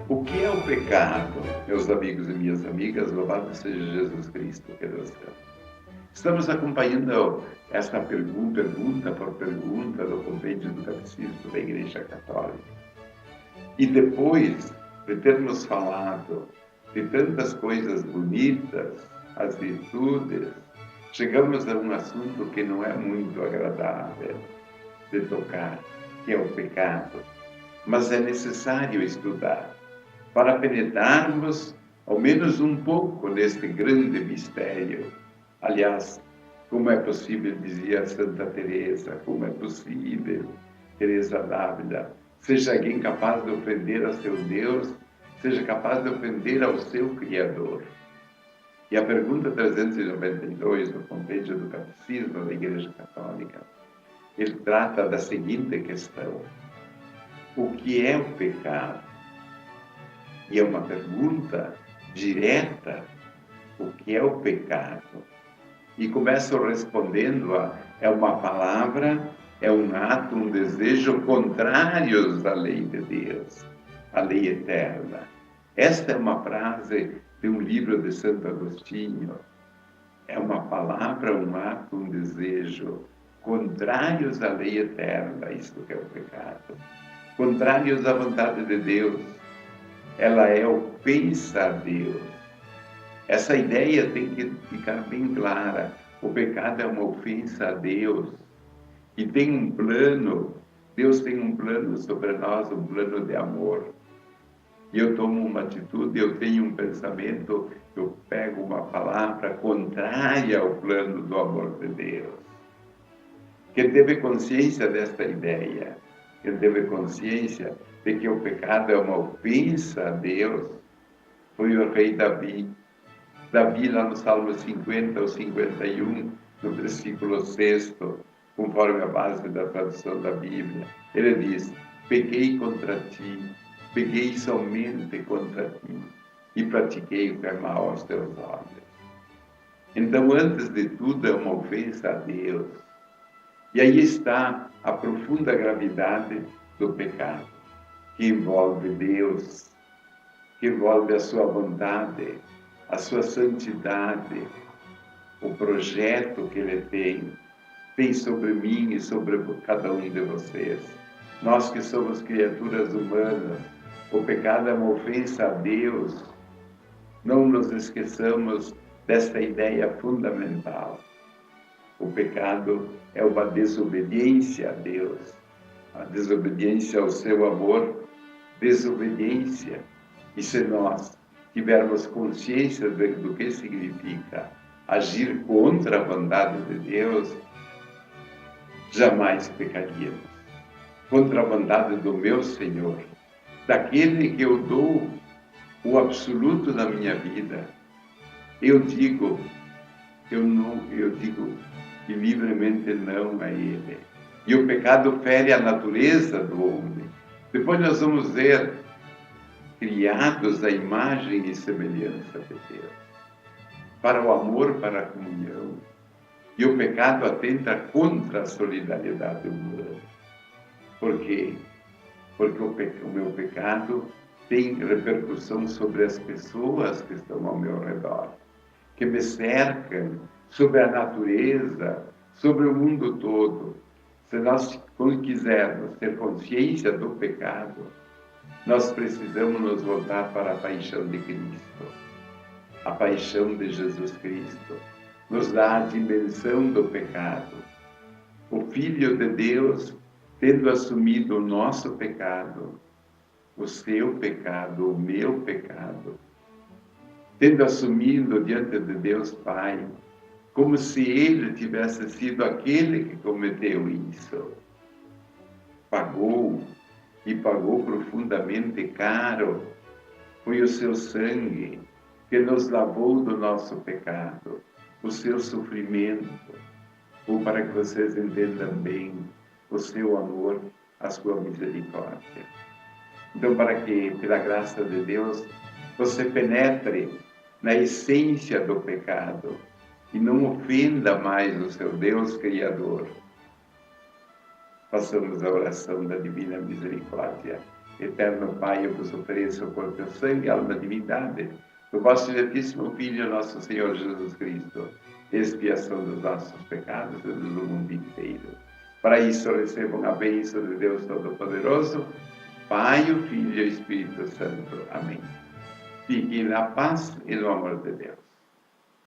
O que é o pecado, meus amigos e minhas amigas? Louvado seja Jesus Cristo, que Deus céu. Estamos acompanhando esta pergunta por pergunta do Compêndio do Catecismo da Igreja Católica. E depois de termos falado de tantas coisas bonitas, as virtudes, chegamos a um assunto que não é muito agradável de tocar, que é o pecado. Mas é necessário estudar para penetrarmos ao menos um pouco neste grande mistério. Aliás, como é possível, dizia Santa Teresa, como é possível, Teresa d'Ávila, seja alguém capaz de ofender a seu Deus, seja capaz de ofender ao seu Criador. E a pergunta 392 do Compêndio do Catecismo da Igreja Católica, ele trata da seguinte questão: o que é o pecado? E é uma pergunta direta: o que é o pecado? E começo respondendo é uma palavra, é um ato, um desejo contrários à lei de Deus, à lei eterna. Esta é uma frase de um livro de Santo Agostinho. É uma palavra, um ato, um desejo contrários à lei eterna, isso que é o pecado. Contrários à vontade de Deus. Ela é ofensa a Deus. Essa ideia tem que ficar bem clara. O pecado é uma ofensa a Deus. E tem um plano, Deus tem um plano sobre nós, um plano de amor. E eu tomo uma atitude, eu tenho um pensamento, eu pego uma palavra contrária ao plano do amor de Deus. Quem teve consciência desta ideia, quem teve consciência de que o pecado é uma ofensa a Deus, foi o rei Davi. Davi, lá no Salmo 50 ou 51, no versículo 6, conforme a base da tradução da Bíblia, ele diz: pequei contra ti, pequei somente contra ti, e pratiquei o que é mal aos teus olhos. Então, antes de tudo, é uma ofensa a Deus. E aí está a profunda gravidade do pecado, que envolve Deus, que envolve a sua vontade, a sua santidade, o projeto que Ele tem sobre mim e sobre cada um de vocês. Nós que somos criaturas humanas, o pecado é uma ofensa a Deus. Não nos esqueçamos desta ideia fundamental. O pecado é uma desobediência a Deus, a desobediência ao seu amor, desobediência. E se nós tivermos consciência do que significa agir contra a vontade de Deus, jamais pecaríamos. Contra a vontade do meu Senhor, daquele que eu dou o absoluto da minha vida, eu digo que livremente não a Ele. E o pecado fere a natureza do homem. Depois nós vamos ver criados à imagem e semelhança de Deus, para o amor, para a comunhão. E o pecado atenta contra a solidariedade humana. Por quê? Porque o meu pecado tem repercussão sobre as pessoas que estão ao meu redor, que me cercam, sobre a natureza, sobre o mundo todo. Se nós quisermos ter consciência do pecado, nós precisamos nos voltar para a paixão de Cristo. A paixão de Jesus Cristo nos dá a dimensão do pecado. O Filho de Deus, tendo assumido o nosso pecado, o seu pecado, o meu pecado, tendo assumido diante de Deus Pai, como se Ele tivesse sido aquele que cometeu isso. Pagou, e pagou profundamente caro. Foi o seu sangue que nos lavou do nosso pecado, o seu sofrimento, ou para que vocês entendam bem, o seu amor, a sua misericórdia. Então, para que, pela graça de Deus, você penetre na essência do pecado e não ofenda mais o seu Deus Criador, façamos a oração da Divina Misericórdia. Eterno Pai, eu vos ofereço o corpo, o sangue e a alma, divindade do vosso diletíssimo Filho, nosso Senhor Jesus Cristo, expiação dos nossos pecados e do mundo inteiro. Para isso recebam a bênção de Deus Todo-Poderoso, Pai, o Filho e o Espírito Santo. Amém. Fiquem na paz e no amor de Deus.